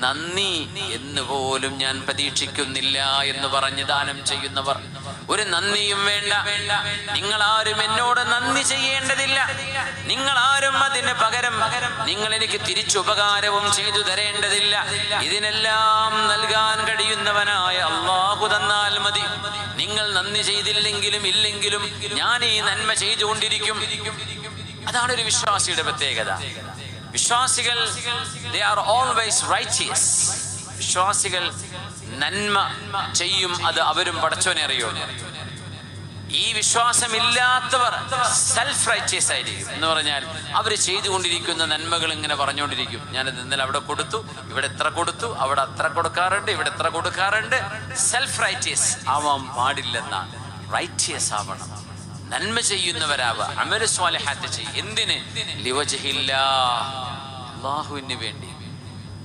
നന്ദി എന്ന് പോലും ഞാൻ പ്രതീക്ഷിക്കുന്നില്ല എന്ന് പറഞ്ഞ് ദാനം ചെയ്യുന്നവർ. ഒരു നന്ദിയും വേണ്ട. നിങ്ങളാരും എന്നോട് നന്ദി ചെയ്യേണ്ടതില്ല. നിങ്ങളാരും അതിന് പകരം നിങ്ങൾ എനിക്ക് തിരിച്ചുപകാരവും ചെയ്തു തരേണ്ടതില്ല. ഇതിനെല്ലാം നൽകാൻ കഴിയുന്നവനായ അല്ലാഹു തന്നാൽ മതി. നിങ്ങൾ നന്ദി ചെയ്തില്ലെങ്കിലും ഇല്ലെങ്കിലും ഞാൻ ഈ നന്മ ചെയ്തുകൊണ്ടിരിക്കും. അതാണ് ഒരു വിശ്വാസിയുടെ പ്രത്യേകത. വിശ്വാസികൾ they are always righteous. വിശ്വാസികൾ നന്മ ചെയ്യും. അത് അവരും പടച്ചോനെ അറിയോ. ഈ വിശ്വാസമില്ലാത്തവർ സെൽഫ് റൈറ്റിയസ് ആയിരിക്കും. എന്ന് പറഞ്ഞാൽ അവർ ചെയ്തുകൊണ്ടിരിക്കുന്ന നന്മകൾ ഇങ്ങനെ പറഞ്ഞുകൊണ്ടിരിക്കും. ഞാനത് ഇന്നലെ അവിടെ കൊടുത്തു, ഇവിടെ എത്ര കൊടുത്തു, അവിടെ അത്ര കൊടുക്കാറുണ്ട്, ഇവിടെ എത്ര കൊടുക്കാറുണ്ട്. സെൽഫ് റൈറ്റിയസ് ആവാൻ പാടില്ലെന്നാണ്. റൈറ്റിയസ് ആവണം, നന്മ ചെയ്യുന്നവരാവുക, അമൽ സ്വാലിഹാത്ത് ചെയ്യും. എന്തിന്? ലിവജ്ഹില്ലാഹ്, അല്ലാഹുവിന് വേണ്ടി.